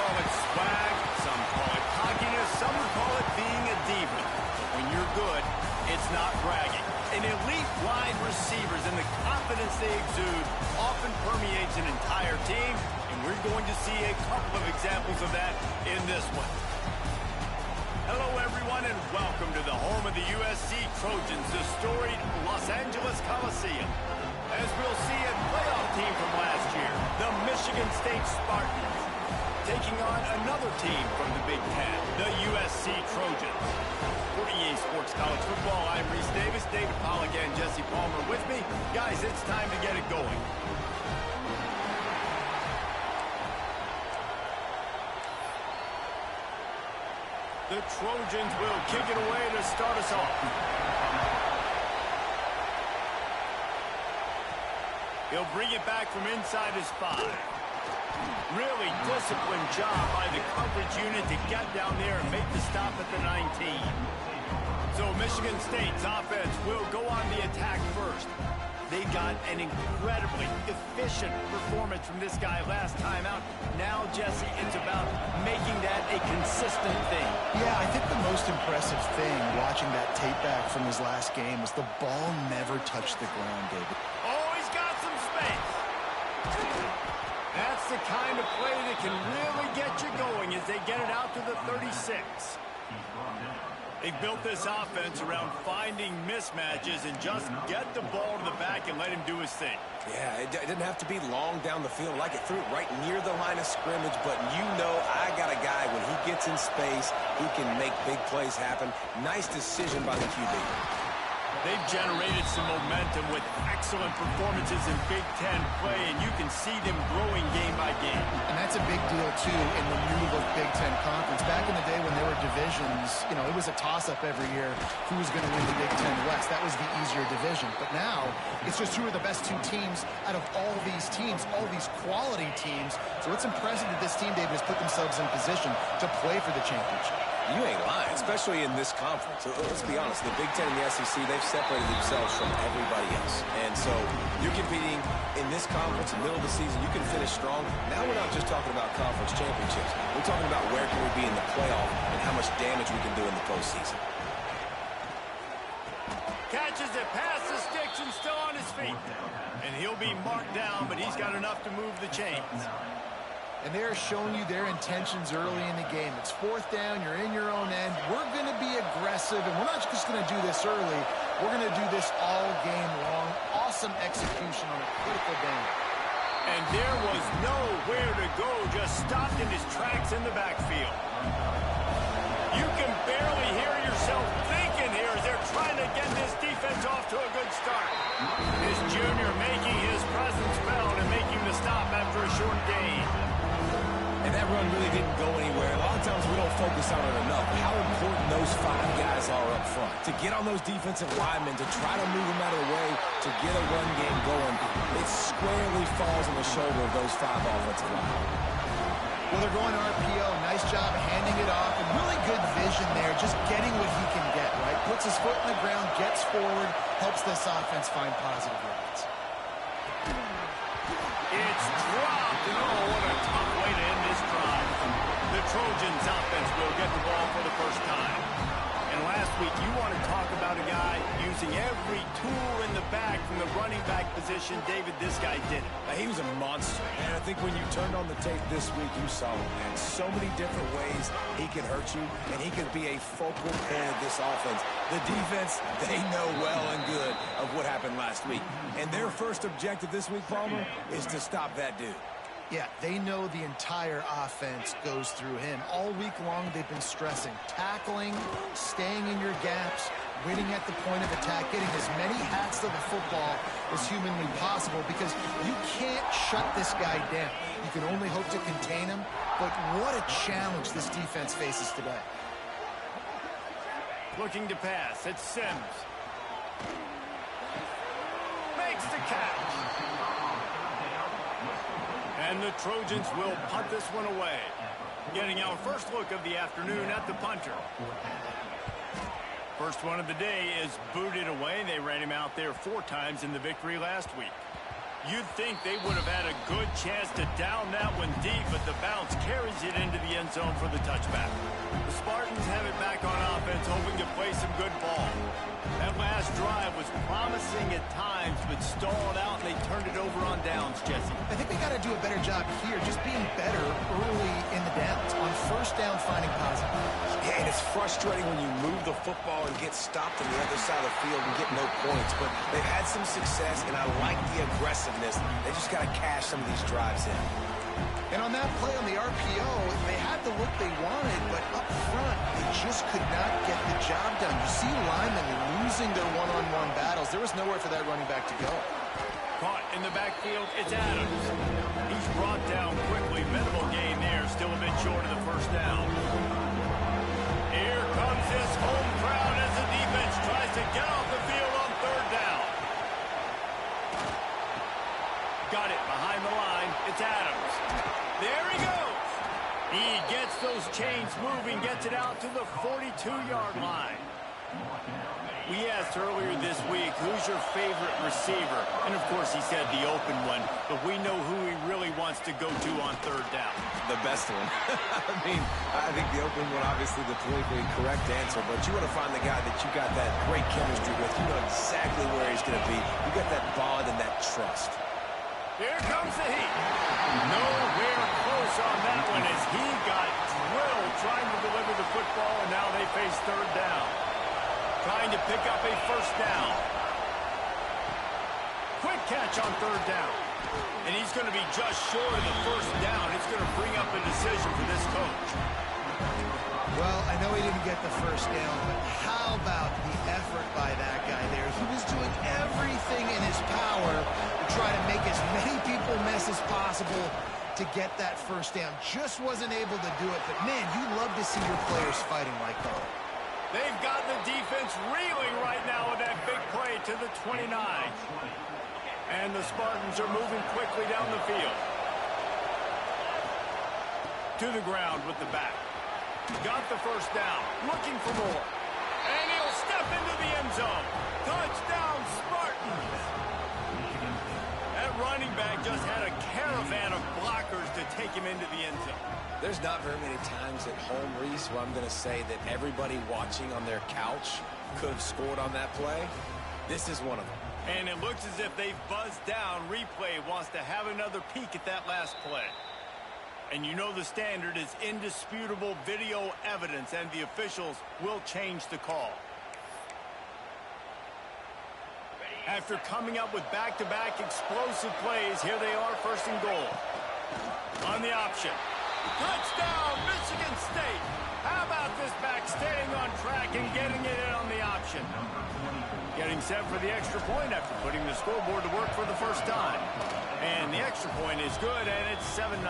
call it swag, some call it cockiness, some would call it being a diva. But when you're good, it's not bragging. An elite wide receivers and the confidence they exude often permeates an entire team, and we're going to see a couple of examples of that in this one. Hello, everyone, and welcome to the home of the USC Trojans, the storied Los Angeles Coliseum. As we'll see a playoff team from last year, the Michigan State Spartans, taking on another team from the Big Ten, the USC Trojans. For EA Sports College Football, I'm Reese Davis, David Pollack, and Jesse Palmer with me. Guys, it's time to get it going. The Trojans will kick it away to start us off. He'll bring it back from inside his 5. Really disciplined job by the coverage unit to get down there and make the stop at the 19. So Michigan State's offense will go on the attack first. They got an incredibly efficient performance from this guy last time out. Now, Jesse, it's about making that a consistent thing. Yeah, I think the most impressive thing watching that tape back from his last game was the ball never touched the ground, David. Oh, he's got some space. That's the kind of play that can really get you going as they get it out to the 36. They've built this offense around finding mismatches and just get the ball to the back and let him do his thing. Yeah, it didn't have to be long down the field. Like it threw it right near the line of scrimmage, but you know I got a guy, when he gets in space, he can make big plays happen. Nice decision by the QB. They've generated some momentum with excellent performances in Big Ten play, and you can see them growing game by game. And that's a big deal, too, in the new look Big Ten Conference. Back in the day when there were divisions, you know, it was a toss-up every year who was going to win the Big Ten West. That was the easier division. But now, it's just who are the best two teams out of all these teams, all these quality teams. So it's impressive that this team, David, has put themselves in position to play for the championship. You ain't lying, especially in this conference. So let's be honest, the Big Ten and the SEC, they've separated themselves from everybody else. And so you're competing in this conference, in the middle of the season, you can finish strong. Now we're not just talking about conference championships. We're talking about where can we be in the playoff and how much damage we can do in the postseason. Catches it past the sticks and still on his feet. And he'll be marked down, but he's got enough to move the chains. And they're showing you their intentions early in the game. It's 4th down, you're in your own end. We're going to be aggressive, and we're not just going to do this early. We're going to do this all game long. Awesome execution on a critical down. And there was nowhere to go, just stopped in his tracks in the backfield. You can barely hear yourself thinking here as they're trying to get this defense off to a good start. This junior making his presence felt and making the stop after a short gain. And that run really didn't go anywhere. A lot of times we don't focus on it enough. How important those 5 guys are up front. To get on those defensive linemen, to try to move them out of the way, to get a run game going, it squarely falls on the shoulder of those 5 offensive linemen. Well, they're going RPO. Nice job handing it off. And really good vision there, just getting what he can get, right? Puts his foot in the ground, gets forward, helps this offense find positive yards. It's dropped, and oh, what a tough way to end this drive. The Trojans offense will get the ball for the first time. And last week, you want to talk about a guy using every tool in the back from the running back position. David, this guy did it. He was a monster, and I think when you turned on the tape this week, you saw him, man. So many different ways he can hurt you, and he could be a focal point of this offense. The defense, they know well and good of what happened last week. And their first objective this week, Palmer, is to stop that dude. Yeah, they know the entire offense goes through him. All week long, they've been stressing tackling, staying in your gaps, winning at the point of attack, getting as many hats to the football as humanly possible, because you can't shut this guy down. You can only hope to contain him, but what a challenge this defense faces today. Looking to pass, it's Sims. Makes the catch. And the Trojans will punt this one away. Getting our first look of the afternoon at the punter. First one of the day is booted away. They ran him out there 4 times in the victory last week. You'd think they would have had a good chance to down that one deep, but the bounce carries it into the end zone for the touchback. The Spartans have it back on offense, hoping to play some good ball. That last drive was promising at times, but stalled out, and they turned it over on downs, Jesse. I think they got to do a better job here, just being better early in the downs. On first down, finding positive. Yeah, and it's frustrating when you move the football and get stopped on the other side of the field and get no points. But they've had some success, and I like the aggressiveness. They just got to cash some of these drives in. And on that play on the RPO, they had the look they wanted, but up front, they just could not get the job done. You see linemen losing their one-on-one battles. There was nowhere for that running back to go. Caught in the backfield, it's Adams. He's brought down quickly. Minimal gain there, still a bit short of the first down. Here comes this home crowd as the defense tries to get off the field on third down. Got it behind the line. It's Adams. There he goes. He gets those chains moving, gets it out to the 42-yard line. We asked earlier this week, who's your favorite receiver? And, of course, he said the open one, but we know who he really wants to go to on third down. The best one. I think the open one, obviously the politically correct answer, but you want to find the guy that you got that great chemistry with. You know exactly where he's going to be. You got that bond and that trust. Here comes the heat. Nowhere close on that one as he got drilled trying to deliver the football, and now they face third down. Trying to pick up a first down. Quick catch on third down. And he's going to be just short of the first down. It's going to bring up a decision for this coach. Well, I know he didn't get the first down, but how about the effort by that guy there? He was doing everything in his power to try to make as many people miss as possible to get that first down. Just wasn't able to do it, but man, you love to see your players fighting like that. They've got the defense reeling right now with that big play to the 29. And the Spartans are moving quickly down the field. To the ground with the back. Got the first down. Looking for more. And he'll step into the end zone. Touchdown, Spartans. That running back just had a caravan of blockers to take him into the end zone. There's not very many times at home, Reese, where I'm going to say that everybody watching on their couch could have scored on that play. This is one of them. And it looks as if they've buzzed down. Replay wants to have another peek at that last play. And you know the standard is indisputable video evidence, and the officials will change the call. After coming up with back-to-back explosive plays, here they are, first and goal. On the option. Touchdown, Michigan State. How about this back staying on track and getting it in on the option? Getting set for the extra point after putting the scoreboard to work for the first time. And the extra point is good, and it's 7-0.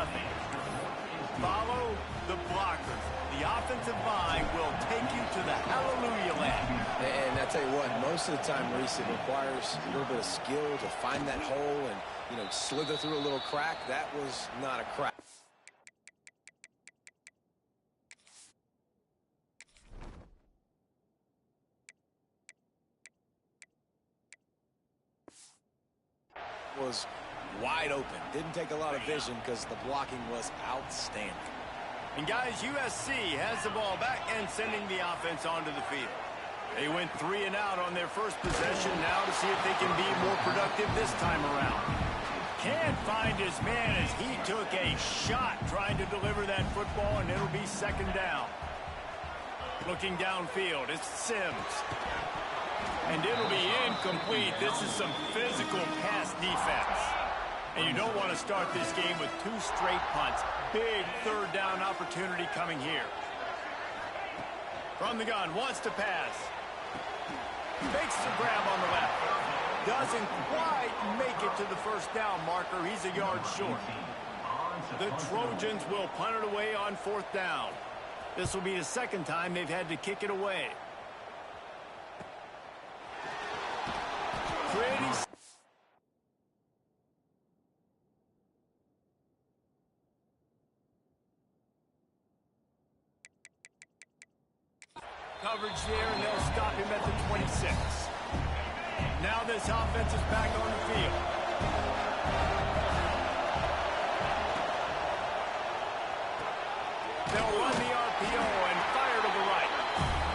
Follow the blockers. The offensive line will take you to the hallelujah land. And I tell you what, most of the time, Reese, it requires a little bit of skill to find that hole and, slither through a little crack. That was not a crack. Was wide open. Didn't take a lot of vision because the blocking was outstanding. And guys, USC has the ball back and sending the offense onto the field. They went 3 and out on their first possession now to see if they can be more productive this time around. Can't find his man as he took a shot trying to deliver that football, and it'll be second down. Looking downfield, it's Sims. And it'll be incomplete. This is some physical pass defense. And you don't want to start this game with 2 straight punts. Big third down opportunity coming here. From the gun, wants to pass. Makes the grab on the left. Doesn't quite make it to the first down marker. He's a yard short. The Trojans will punt it away on 4th down. This will be the second time they've had to kick it away. Coverage there, and they'll stop him at the 26. Now this offense is back on the field. They'll run the RPO and fire to the right.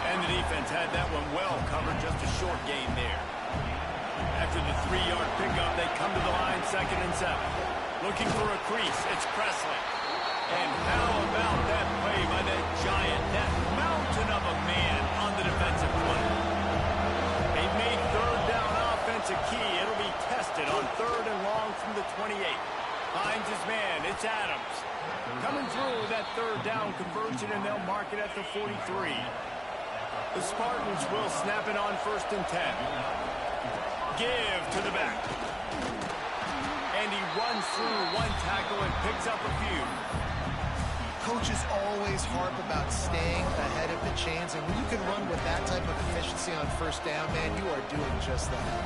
And the defense had that one well covered, just a short gain there. After the 3-yard pickup, they come to the line, 2nd and 7. Looking for a crease, it's Presley. And how about that play by that giant, that mountain of a man on the defensive play? They made 3rd down offense a key. It'll be tested on 3rd and long from the 28. Finds his man, it's Adams. Coming through that 3rd down conversion, and they'll mark it at the 43. The Spartans will snap it on 1st and 10. Give to the back. And he runs through one tackle and picks up a few. Coaches always harp about staying ahead of the chains, and when you can run with that type of efficiency on 1st down, man, you are doing just that.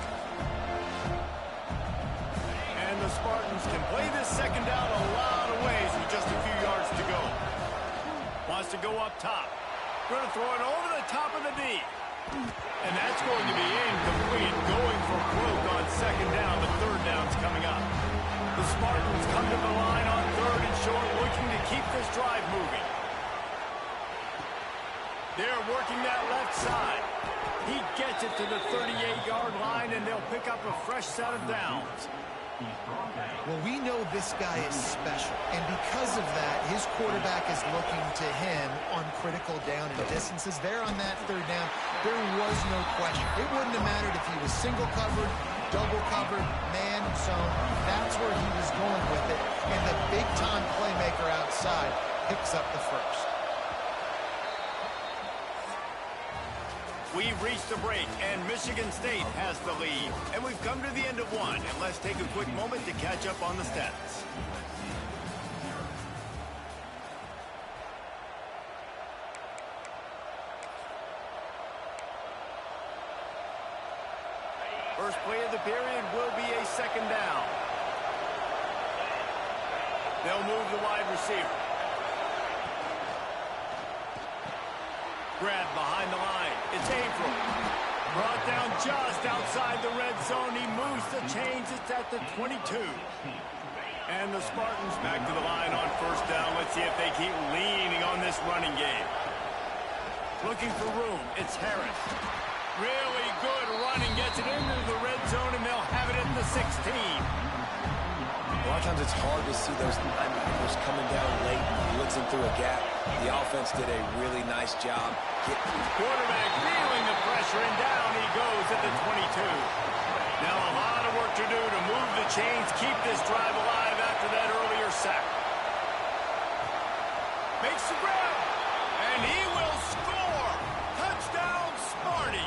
And the Spartans can play this 2nd down a lot of ways with just a few yards to go. Wants to go up top. Going to throw it over the top of the D. And that's going to be incomplete. Going for broke on 2nd down. The 3rd down's coming up. The Spartans come to the line on 3rd and short, looking to keep this drive moving. They're working that left side. He gets it to the 38-yard line, and they'll pick up a fresh set of downs. Well, we know this guy is special, and because of that, his quarterback is looking to him on critical down and distances. There on that 3rd down, there was no question. It wouldn't have mattered if he was single covered, double covered, man zone. That's where he was going with it, and the big-time playmaker outside picks up the 1st. We've reached a break, and Michigan State has the lead. And we've come to the end of one, and let's take a quick moment to catch up on the stats. First play of the period will be a 2nd down. They'll move the wide receiver. Grab behind the line. It's April. Brought down just outside the red zone. He moves the chains. It's at the 22. And the Spartans back to the line on 1st down. Let's see if they keep leaning on this running game. Looking for room. It's Harris. Really good running. Gets it into the red zone, and they'll have it at the 16. A lot of times it's hard to see those linebackers coming down late, blitzing through a gap. The offense did a really nice job. Quarterback feeling the pressure, and down he goes at the 22. Now a lot of work to do to move the chains, keep this drive alive after that earlier sack. Makes the grab, and he will score. Touchdown, Sparty.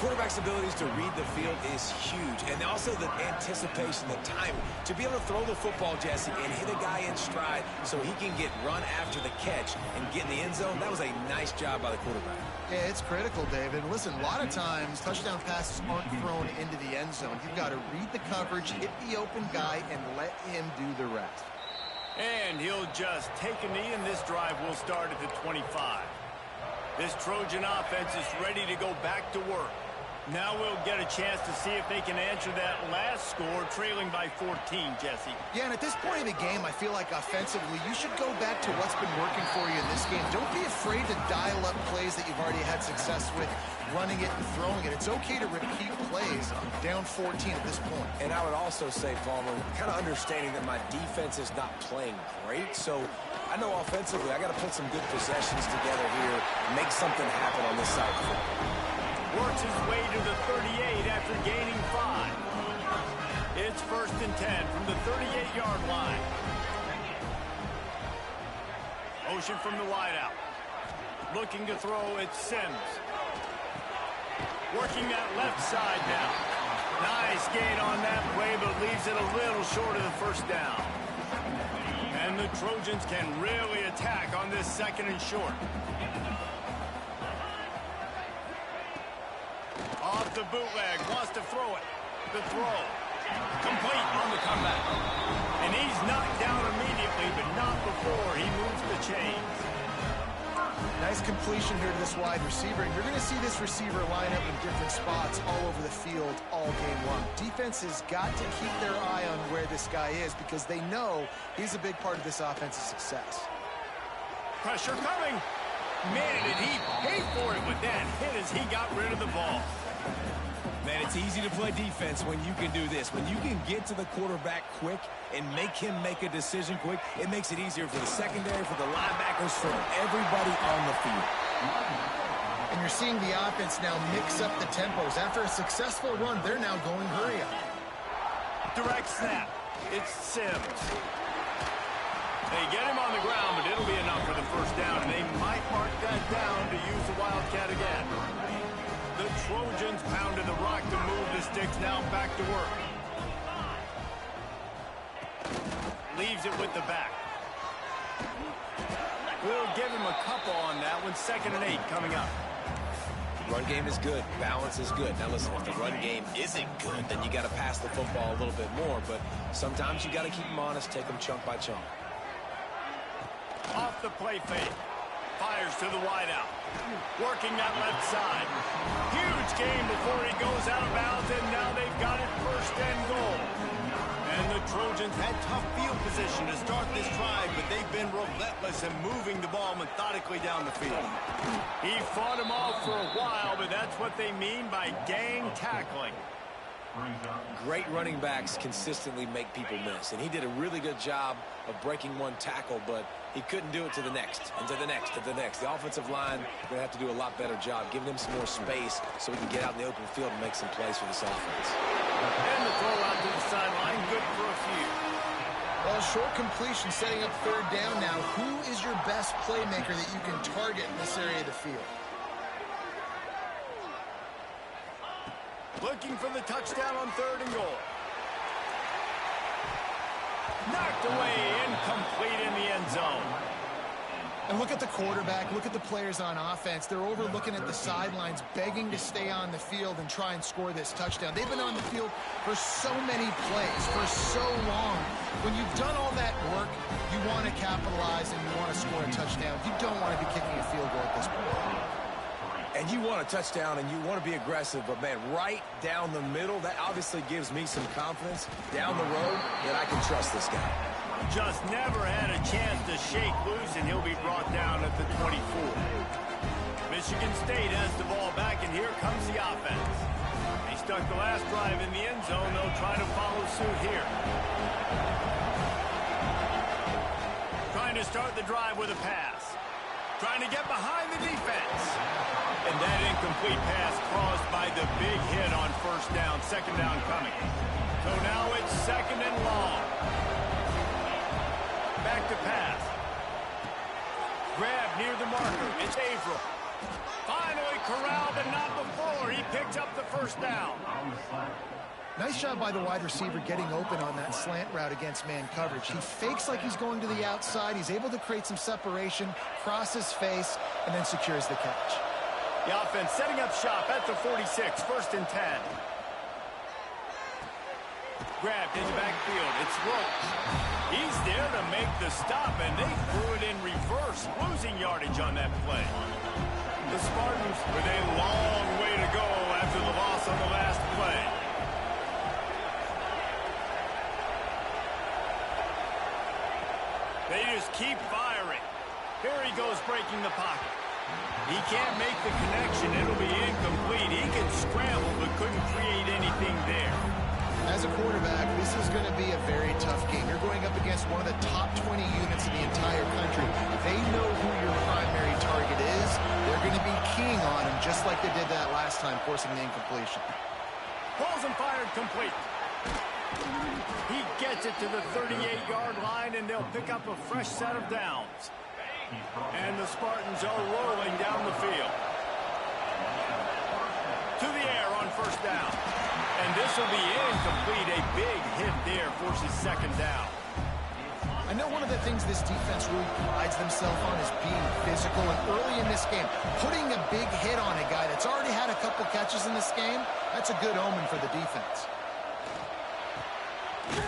Quarterback's abilities to read the field is huge, and also the anticipation, the time to be able to throw the football, Jesse, and hit a guy in stride so he can get run after the catch and get in the end zone. That was a nice job by the quarterback. Yeah, it's critical, David. Listen, a lot of times touchdown passes aren't thrown into the end zone. You've got to read the coverage, hit the open guy, and let him do the rest. And he'll just take a knee, and this drive will start at the 25. This Trojan offense is ready to go back to work. Now we'll get a chance to see if they can answer that last score, trailing by 14, Jesse. Yeah, and at this point of the game, I feel like offensively, you should go back to what's been working for you in this game. Don't be afraid to dial up plays that you've already had success with, running it and throwing it. It's okay to repeat plays down 14 at this point. And I would also say, Palmer, kind of understanding that my defense is not playing great, so I know offensively I got to put some good possessions together here, make something happen on this side of the football. Works his way to the 38 after gaining 5. It's 1st and 10 from the 38-yard line. Motion from the wideout. Looking to throw, it's Sims. Working that left side now. Nice gain on that play, but leaves it a little short of the 1st down. And the Trojans can really attack on this 2nd and short. Off the bootleg, wants to throw it. The throw. Complete on the comeback. And he's knocked down immediately, but not before he moves the chains. Nice completion here to this wide receiver, and you're going to see this receiver line up in different spots all over the field all game long. Defense has got to keep their eye on where this guy is because they know he's a big part of this offense's success. Pressure coming. Man, did he pay for it with that hit as he got rid of the ball. Man, it's easy to play defense when you can do this. When you can get to the quarterback quick and make him make a decision quick, it makes it easier for the secondary, for the linebackers, for everybody on the field. And you're seeing the offense now mix up the tempos. After a successful run, they're now going hurry up. Direct snap. It's Sims. They get him on the ground, but it'll be enough for the first down, and they might mark that down to use the Wildcat again. The Trojans pounded the rock to move the sticks, now back to work. Leaves it with the back. We'll give him a couple on that one. 2nd and 8 coming up. Run game is good. Balance is good. Now listen, if the run game isn't good, then you got to pass the football a little bit more, but sometimes you got to keep them honest, take them chunk by chunk. Off the play fake. Fires to the wideout. Working that left side. Huge gain before he goes out of bounds, and now they've got it 1st and goal. And the Trojans had tough field position to start this drive, but they've been relentless in moving the ball methodically down the field. He fought them off for a while, but that's what they mean by gang tackling. Great running backs consistently make people miss, and he did a really good job of breaking one tackle, but he couldn't do it to the next, and to the next, to the next. The offensive line going to have to do a lot better job, giving them some more space so we can get out in the open field and make some plays for this offense. And the throw out to the sideline, good for a few. Well, short completion setting up 3rd down now. Who is your best playmaker that you can target in this area of the field? Looking for the touchdown on 3rd and goal. Knocked away, incomplete in the end zone. And look at the quarterback, look at the players on offense. They're overlooking at the sidelines, begging to stay on the field and try and score this touchdown. They've been on the field for so many plays, for so long. When you've done all that work, you want to capitalize and you want to score a touchdown. You don't want to be kicking a field goal at this point. And you want a touchdown and you want to be aggressive, but man, right down the middle, that obviously gives me some confidence down the road that I can trust this guy. Just never had a chance to shake loose, and he'll be brought down at the 24. Michigan State has the ball back, and here comes the offense. They stuck the last drive in the end zone. They'll try to follow suit here. Trying to start the drive with a pass. Trying to get behind the defense. And that incomplete pass caused by the big hit on 1st down. 2nd down coming. So now it's 2nd and long. Back to pass. Grab near the marker. It's Averill. Finally corralled, but not before. He picked up the 1st down. Nice job by the wide receiver getting open on that slant route against man coverage. He fakes like he's going to the outside. He's able to create some separation, cross his face, and then secures the catch. The offense setting up shop at the 46, 1st and 10. Grabbed in the backfield. It's Roach. He's there to make the stop, and they threw it in reverse, losing yardage on that play. The Spartans with a long way to go after the loss on the last play. They just keep firing. Here he goes breaking the pocket. He can't make the connection. It'll be incomplete. He can scramble, but couldn't create anything there. As a quarterback, this is going to be a very tough game. You're going up against one of the top 20 units in the entire country. They know who your primary target is. They're going to be keying on him, just like they did that last time, forcing the incompletion. Pulls and fired complete. He gets it to the 38-yard line, and they'll pick up a fresh set of downs. And the Spartans are rolling down the field. To the air on 1st down. And this will be incomplete. A big hit there forces 2nd down. I know one of the things this defense really prides themselves on is being physical. And early in this game, putting a big hit on a guy that's already had a couple catches in this game, that's a good omen for the defense.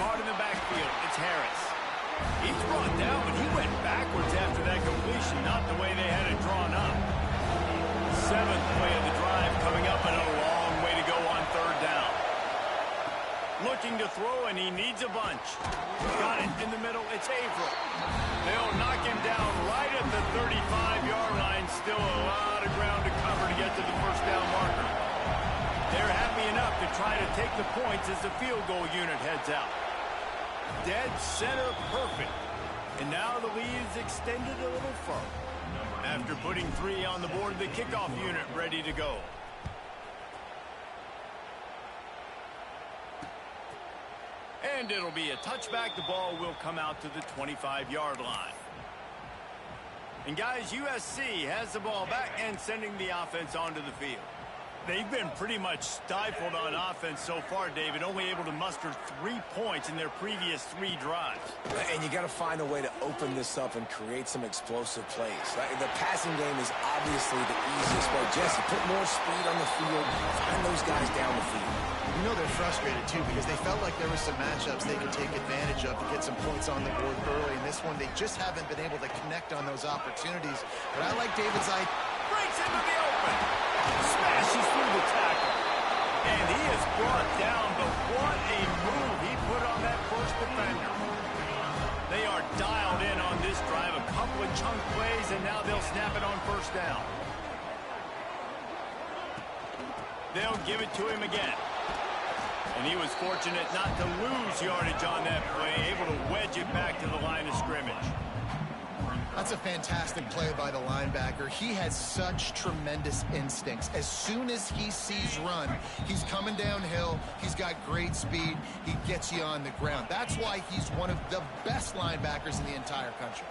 Caught in the backfield. It's Harris. He's brought down, but he went backwards after that completion, not the way they had it drawn up. Seventh play of the drive coming up, and a long way to go on third down. Looking to throw, and he needs a bunch. Got it in the middle. It's Averill. They'll knock him down right at the 35-yard line. Still a lot of ground to cover to get to the first down marker. They're happy enough to try to take the points as the field goal unit heads out. Dead center perfect. And now the lead is extended a little further. After putting 3 on the board, the kickoff unit ready to go. And it'll be a touchback. The ball will come out to the 25-yard line. And guys, USC has the ball back and sending the offense onto the field. They've been pretty much stifled on offense so far, David, only able to muster 3 points in their previous 3 drives. And you got to find a way to open this up and create some explosive plays. The passing game is obviously the easiest way. Jesse, put more speed on the field, find those guys down the field. You know they're frustrated, too, because they felt like there were some matchups they could take advantage of to get some points on the board early. In this one, they just haven't been able to connect on those opportunities. But I like David's eye. Breaks into the open. Smashes through the tackle. And he is brought down, but what a move he put on that first defender. They are dialed in on this drive. A couple of chunk plays, and now they'll snap it on first down. They'll give it to him again. And he was fortunate not to lose yardage on that play, able to wedge it back to the line of scrimmage. That's a fantastic play by the linebacker. He has such tremendous instincts. As soon as he sees run, he's coming downhill. He's got great speed. He gets you on the ground. That's why he's one of the best linebackers in the entire country.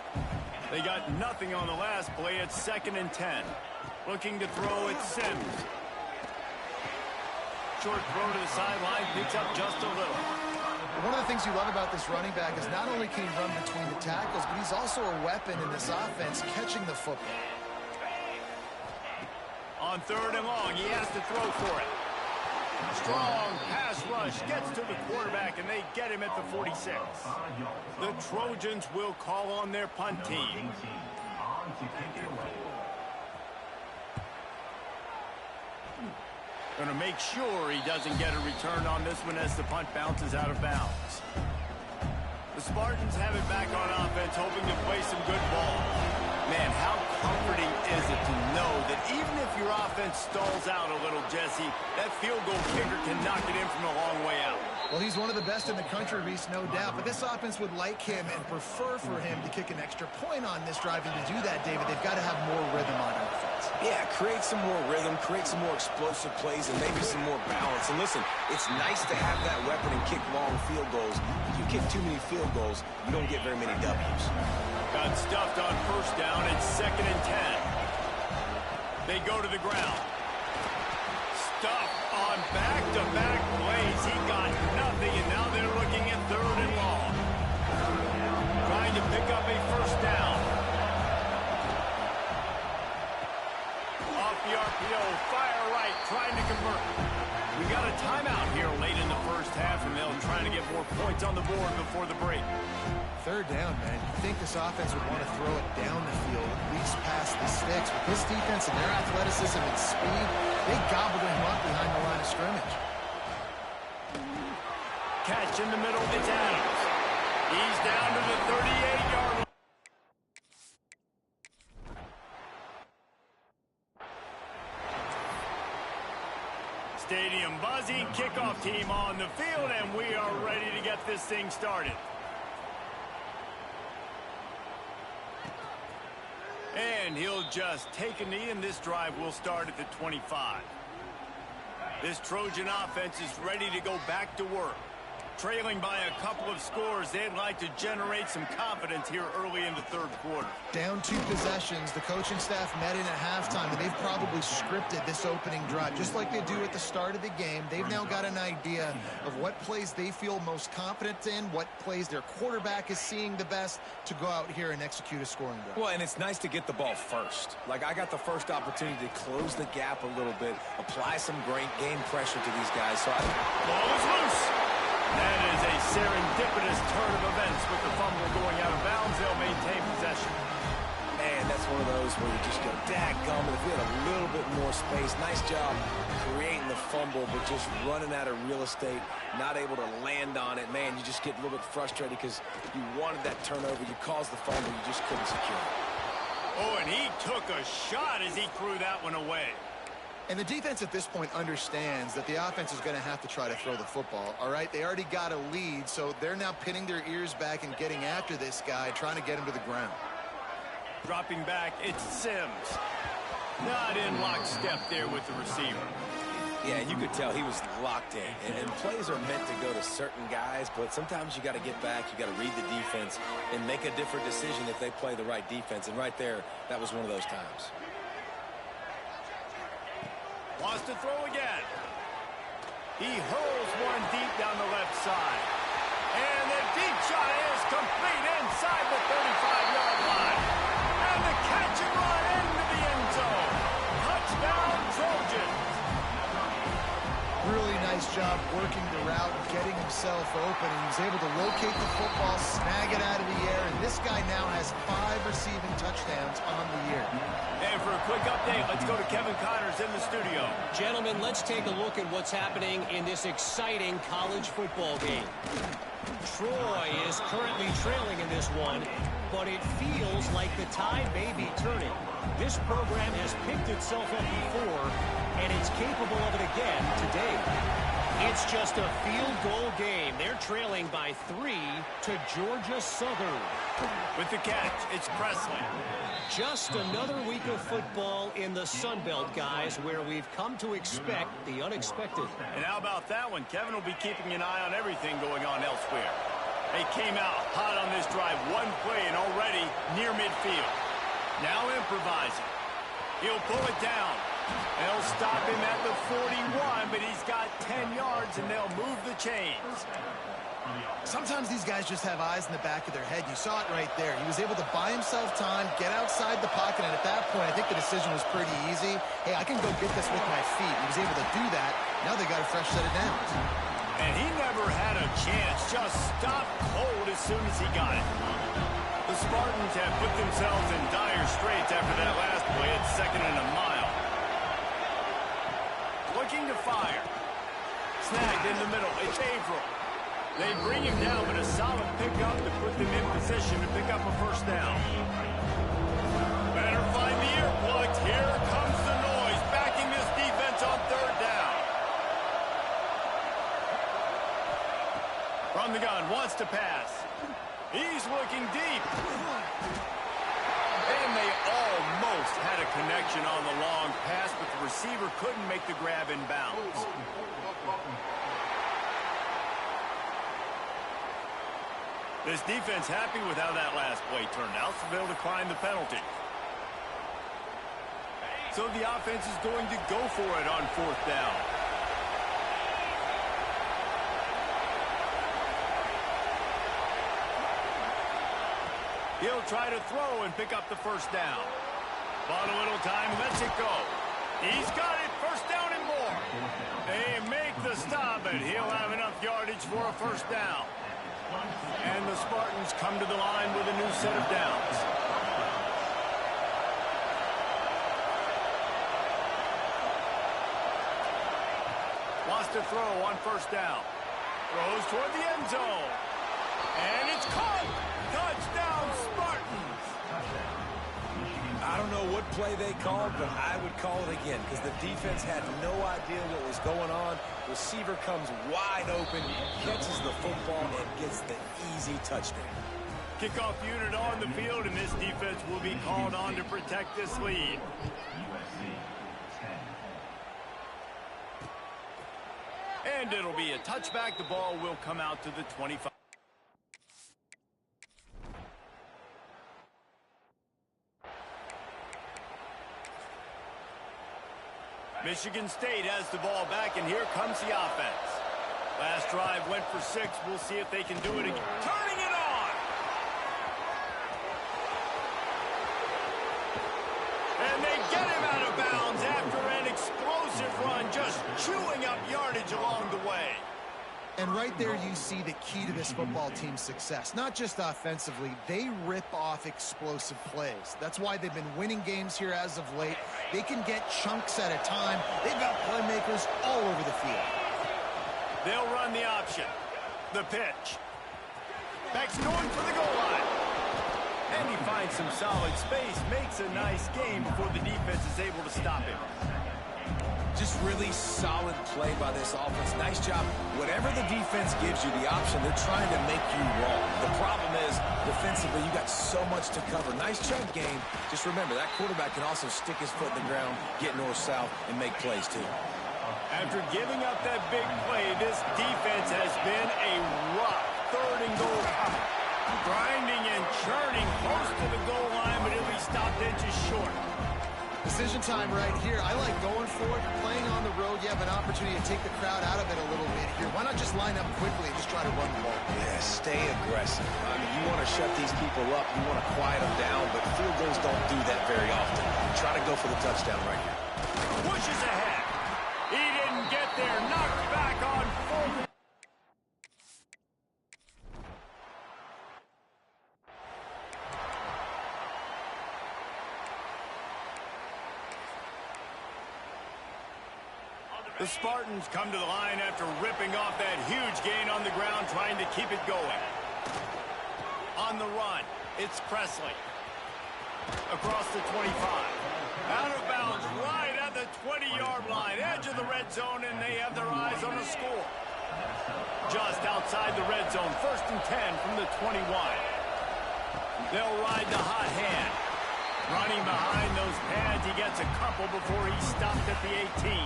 They got nothing on the last play. It's 2nd and 10. Looking to throw it, Sims. Short throw to the sideline, picks up just a little. One of the things you love about this running back is not only can he run between the tackles, but he's also a weapon in this offense, catching the football. On 3rd and long, he has to throw for it. Strong pass rush, gets to the quarterback, and they get him at the 46. The Trojans will call on their punt team. Going to make sure he doesn't get a return on this one as the punt bounces out of bounds. The Spartans have it back on offense, hoping to play some good ball. Man, how comforting is it to know that even if your offense stalls out a little, Jesse, that field goal kicker can knock it in from a long way out. Well, he's one of the best in the country, Reese, no doubt. But this offense would like him and prefer for him to kick an extra point on this drive. And to do that, David, they've got to have more rhythm on offense. Yeah, create some more rhythm, create some more explosive plays, and maybe some more balance. And listen, it's nice to have that weapon and kick long field goals. If you kick too many field goals, you don't get very many W's. Got stuffed on first down. It's 2nd and 10. They go to the ground. Stuffed on back-to-back plays. He got nothing, and now they're looking at 3rd and long. Trying to pick up a first down. Off the RPO, fire right, trying to convert. We got a timeout here late in the first half, and they'll try to get more points on the board before the break. 3rd down, man. You think this offense would want to throw it down the field, at least past the sticks. With this defense and their athleticism and speed, they gobbled him up behind the line of scrimmage. Catch in the middle, it's Adams. He's down to the 38-yard line. Stadium buzzing, kickoff team on the field, and we are ready to get this thing started. And he'll just take a knee, and this drive will start at the 25. This Trojan offense is ready to go back to work. Trailing by a couple of scores, they'd like to generate some confidence here early in the 3rd quarter. Down 2 possessions, the coaching staff met in at halftime, and they've probably scripted this opening drive. Just like they do at the start of the game, they've now got an idea of what plays they feel most confident in, what plays their quarterback is seeing the best to go out here and execute a scoring drive. Well, and it's nice to get the ball first. Like, I got the first opportunity to close the gap a little bit, apply some great game pressure to these guys. So Ball is loose. That is a serendipitous turn of events with the fumble going out of bounds. They'll maintain possession. Man, that's one of those where you just go, dadgum, if we had a little bit more space. Nice job creating the fumble, but just running out of real estate, not able to land on it. Man, you just get a little bit frustrated because you wanted that turnover. You caused the fumble. You just couldn't secure it. Oh, and he took a shot as he threw that one away. And the defense at this point understands that the offense is going to have to try to throw the football, all right? They already got a lead, so they're now pinning their ears back and getting after this guy, trying to get him to the ground. Dropping back, it's Sims. Not in lockstep there with the receiver. Yeah, and you could tell he was locked in. And plays are meant to go to certain guys, but sometimes you got to get back, you got to read the defense, and make a different decision if they play the right defense. And right there, that was one of those times. Wants to throw again. He hurls one deep down the left side. And the deep shot is complete inside the 35-yard line. And the catch and run into the end zone. Touchdown, Trojans. Really nice job working the route and getting himself open. And he was able to locate the football, snag it out of the air, and this guy now has 5 receiving touchdowns on the year. And for a quick update, let's go to Kevin Connors in the studio. Gentlemen, let's take a look at what's happening in this exciting college football game. Troy is currently trailing in this one, but it feels like the tide may be turning. This program has picked itself up before, and it's capable of it again today. It's just a field goal game. They're trailing by 3 to Georgia Southern. With the catch, it's Presley. Just another week of football in the Sun Belt, guys, where we've come to expect the unexpected. And how about that one? Kevin will be keeping an eye on everything going on elsewhere. They came out hot on this drive, one play and already near midfield. Now improvising. He'll pull it down. They'll stop him at the 41, but he's got 10 yards, and they'll move the chains. Sometimes these guys just have eyes in the back of their head. You saw it right there. He was able to buy himself time, get outside the pocket, and at that point, I think the decision was pretty easy. Hey, I can go get this with my feet. He was able to do that. Now they got a fresh set of downs. And he never had a chance. Just stopped cold as soon as he got it. The Spartans have put themselves in dire straits after that last play at 2nd and a mile. Looking to fire. Snagged in the middle. It's Averill. They bring him down, but a solid pickup to put them in position to pick up a first down. Better find the earplugs. Here comes the noise, backing this defense on 3rd down. From the gun, wants to pass. He's looking deep. And they almost had a connection on the long pass, but the receiver couldn't make the grab in bounds. This defense happy with how that last play turned out, so they'll decline the penalty. So the offense is going to go for it on 4th down. He'll try to throw and pick up the first down. Bought a little time, lets it go. He's got it, first down and more. They make the stop, but he'll have enough yardage for a first down. And the Spartans come to the line with a new set of downs. Wants to throw on 1st down. Throws toward the end zone. And it's caught. Touchdown, Spartans. I don't know what play they called, but I would call it again because the defense had no idea what was going on. Receiver comes wide open, catches the football, and gets the easy touchdown. Kickoff unit on the field, and this defense will be called on to protect this lead. And it'll be a touchback. The ball will come out to the 25. Michigan State has the ball back, and here comes the offense. Last drive went for 6. We'll see if they can do it again. Turning it on! And they get him out of bounds after an explosive run, just chewing up yardage along the way. And right there you see the key to this football team's success. Not just offensively, they rip off explosive plays. That's why they've been winning games here as of late. They can get chunks at a time. They've got playmakers all over the field. They'll run the option. The pitch. Beck's going for the goal line. And he finds some solid space, makes a nice game before the defense is able to stop him. Just really solid play by this offense. Nice job. Whatever the defense gives you the option, they're trying to make you wrong. The problem is, defensively, you got so much to cover. Nice chunk game. Just remember, that quarterback can also stick his foot in the ground, get north-south, and make plays, too. After giving up that big play, this defense has been a rough third and goal coming. Grinding and churning close to the goal line, but he'll be stopped inches short. Decision time right here. I like going for it. Playing on the road, you have an opportunity to take the crowd out of it a little bit here. Why not just line up quickly and just try to run the ball? Yeah, stay aggressive. I mean, you want to shut these people up. You want to quiet them down, but field goals don't do that very often. Try to go for the touchdown right here. Pushes ahead. He didn't get there. Knocked back on full. The Spartans come to the line after ripping off that huge gain on the ground, trying to keep it going. On the run, it's Presley. Across the 25. Out of bounds, right at the 20-yard line. Edge of the red zone, and they have their eyes on a score. Just outside the red zone, 1st and 10 from the 21. They'll ride the hot hand. Running behind those pads, he gets a couple before he's stopped at the 18.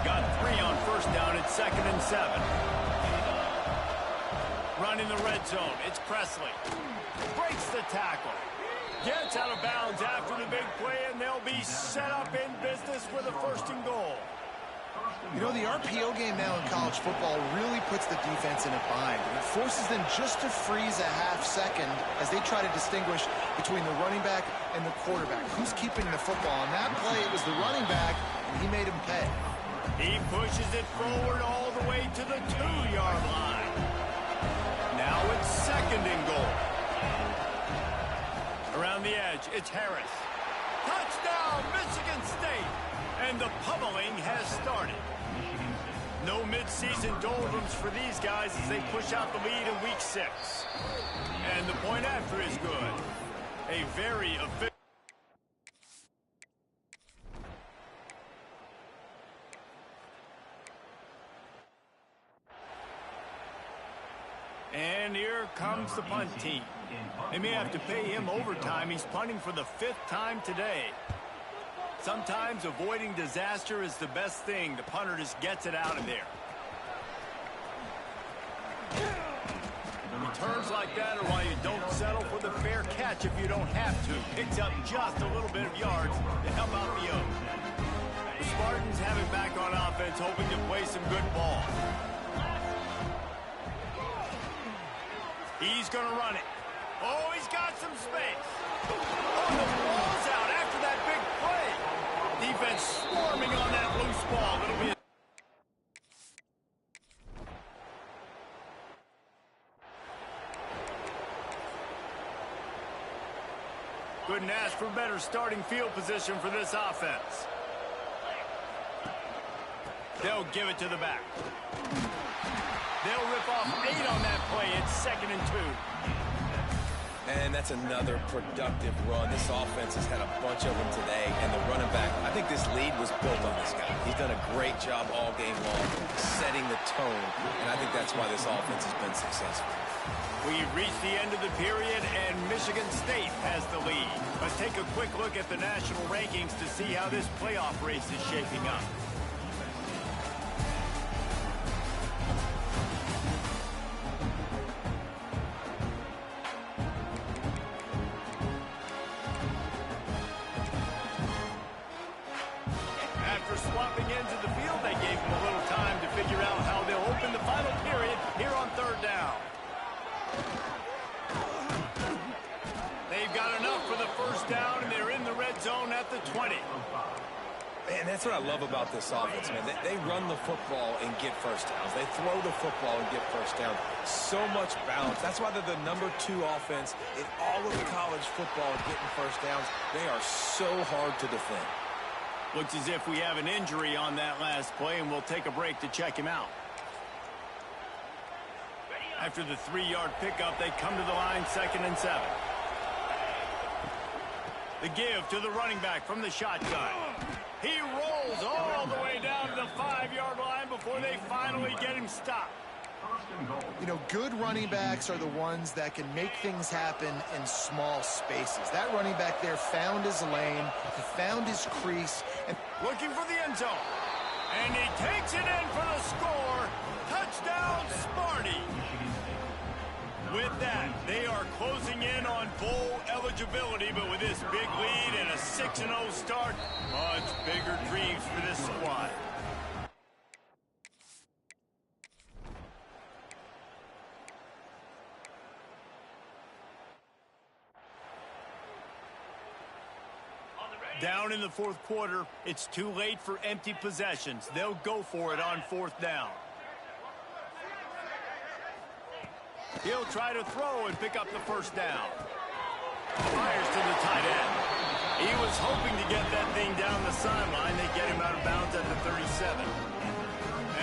Got 3 on 1st down at 2nd and 7. Running the red zone, it's Presley. Breaks the tackle. Gets out of bounds after the big play, and they'll be set up in business with a 1st and goal. You know, the RPO game now in college football really puts the defense in a bind. It forces them just to freeze a half second as they try to distinguish between the running back and the quarterback. Who's keeping the football? On that play, it was the running back, and he made him pay. He pushes it forward all the way to the 2-yard line. Now it's 2nd and goal. Around the edge, it's Harris. Touchdown, Michigan State! And the pummeling has started. No mid-season doldrums for these guys as they push out the lead in week 6. And the point after is good. A very efficient. And here comes the punt team. They may have to pay him overtime. He's punting for the 5th time today. Sometimes avoiding disaster is the best thing. The punter just gets it out of there. Returns like that are why you don't settle for the fair catch if you don't have to. Picks up just a little bit of yards to help out the Oaks. The Spartans have it back on offense, hoping to play some good ball. He's going to run it. Oh, he's got some space. Oh, the ball's out after that big play. Defense swarming on that loose ball. It'll be a couldn't ask for better starting field position for this offense. They'll give it to the back. They'll rip off 8 on that play. It's 2nd and 2. And that's another productive run. This offense has had a bunch of them today, and the running back, I think this lead was built on this guy. He's done a great job all game long, setting the tone, and I think that's why this offense has been successful. We've reached the end of the period, and Michigan State has the lead. Let's take a quick look at the national rankings to see how this playoff race is shaping up. Swapping into the field, they gave them a little time to figure out how they'll open the final period here on 3rd down. They've got enough for the 1st down, and they're in the red zone at the 20. And that's what I love about this offense, man. They run the football and get first downs. They throw the football and get first downs. So much balance. That's why they're the #2 offense in all of college football getting first downs. They are so hard to defend. Looks as if we have an injury on that last play, and we'll take a break to check him out. After the 3-yard pickup, they come to the line, 2nd and 7. The give to the running back from the shotgun. He rolls all the way down to the 5-yard line before they finally get him stopped. You know, good running backs are the ones that can make things happen in small spaces. That running back there found his lane, he found his crease, and looking for the end zone. And he takes it in for the score. Touchdown, Sparty. With that, they are closing in on bowl eligibility, but with this big lead and a 6-0 start, much bigger dreams for this squad. Down in the 4th quarter, it's too late for empty possessions. They'll go for it on 4th down. He'll try to throw and pick up the 1st down. Fires to the tight end. He was hoping to get that thing down the sideline. They get him out of bounds at the 37.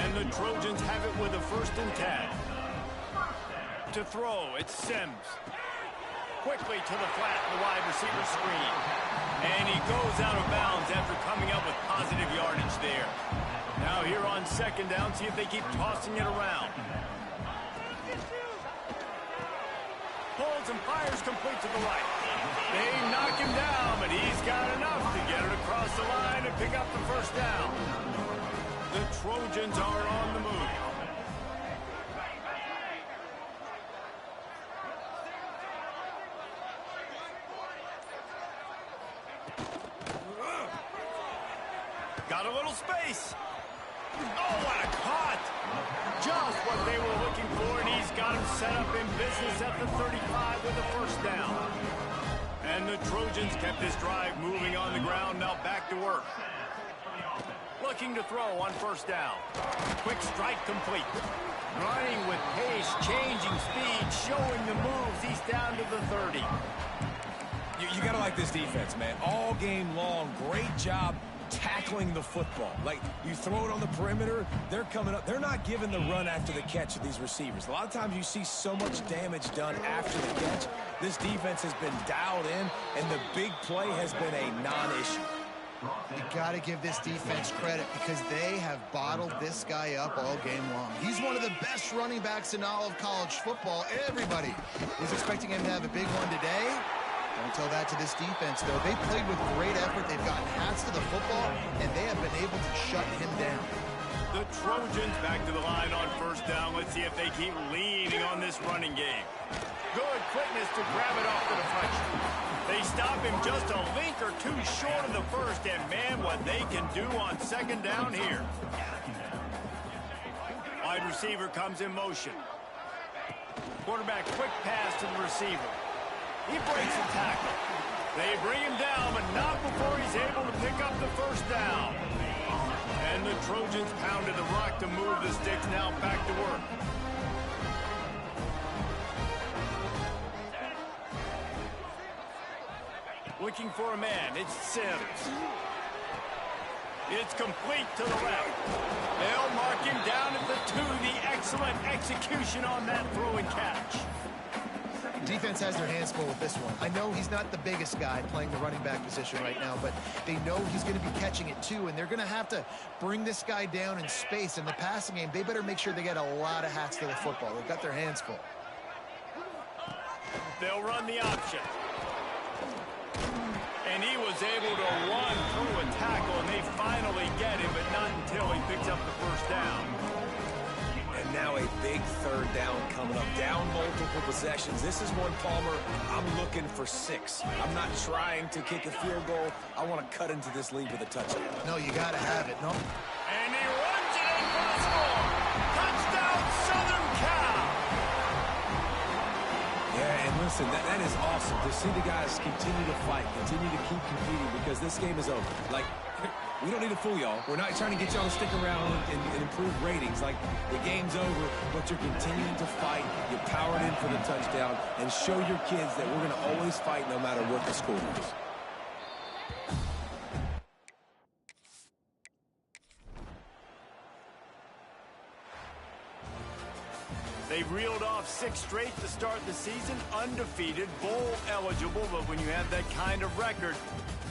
And the Trojans have it with a 1st and 10. To throw, it's Sims. Quickly to the flat, the wide receiver screen. And he goes out of bounds after coming up with positive yardage there. Now here on 2nd down, see if they keep tossing it around. Pulls and fires complete to the right. They knock him down, but he's got enough to get it across the line and pick up the 1st down. The Trojans are on the move. Got a little space. Oh, what a cut! Just what they were looking for, and he's got him set up in business at the 35 with the 1st down. And the Trojans kept this drive moving on the ground, now back to work. Looking to throw on 1st down. Quick strike complete. Running with pace, changing speed, showing the moves. He's down to the 30. You got to like this defense, man. All game long, great job tackling the football. Like, you throw it on the perimeter, they're coming up. They're not giving the run after the catch of these receivers. A lot of times you see so much damage done after the catch. This defense has been dialed in, and the big play has been a non-issue. You got to give this defense credit because they have bottled this guy up all game long. He's one of the best running backs in all of college football. Everybody was expecting him to have a big one today. Don't tell that to this defense, though. They played with great effort. They've gotten hats to the football, and they have been able to shut him down. The Trojans back to the line on 1st down. Let's see if they keep leaning on this running game. Good quickness to grab it off the deflection. They stop him just a link or two short of the 1st, and man, what they can do on 2nd down here. Wide receiver comes in motion. Quarterback quick pass to the receiver. He breaks the tackle. They bring him down, but not before he's able to pick up the 1st down. And the Trojans pounded the rock to move the sticks, now back to work. Looking for a man, it's Sims. It's complete to the left. They'll mark him down at the 2. The excellent execution on that throw and catch. Defense has their hands full with this one. I know he's not the biggest guy playing the running back position right now, but they know he's going to be catching it too, and they're going to have to bring this guy down in space. In the passing game, they better make sure they get a lot of hats to the football. They've got their hands full. They'll run the option. And he was able to run through a tackle, and they finally get him, but not until he picks up the 1st down. And now a big 3rd down coming up. Down multiple possessions. This is one, Palmer, I'm looking for 6. I'm not trying to kick a field goal. I want to cut into this lead with a touchdown. No, you got to have it. No. And he runs it in for the score. Touchdown, Southern Cal. Yeah, and listen, that is awesome to see the guys continue to fight, continue to keep competing, because this game is over. Like, we don't need to fool y'all. We're not trying to get y'all to stick around and improve ratings. Like, the game's over, but you're continuing to fight. You powered in for the touchdown, and show your kids that we're going to always fight no matter what the score is. They've reeled off 6 straight to start the season, undefeated, bowl eligible, but when you have that kind of record,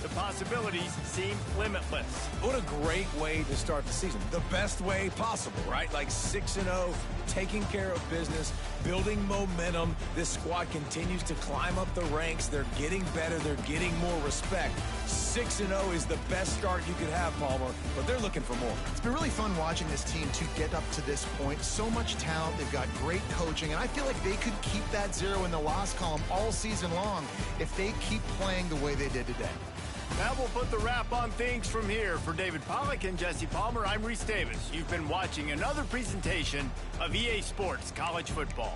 the possibilities seem limitless. What a great way to start the season. The best way possible, right? Like 6-0, taking care of business, building momentum. This squad continues to climb up the ranks. They're getting better. They're getting more respect. 6-0 is the best start you could have, Palmer, but they're looking for more. It's been really fun watching this team to get up to this point. So much talent. They've got great coaching, and I feel like they could keep that 0 in the loss column all season long if they keep playing the way they did today. That will put the wrap on things from here. For David Pollack and Jesse Palmer, I'm Reese Davis. You've been watching another presentation of EA Sports College Football.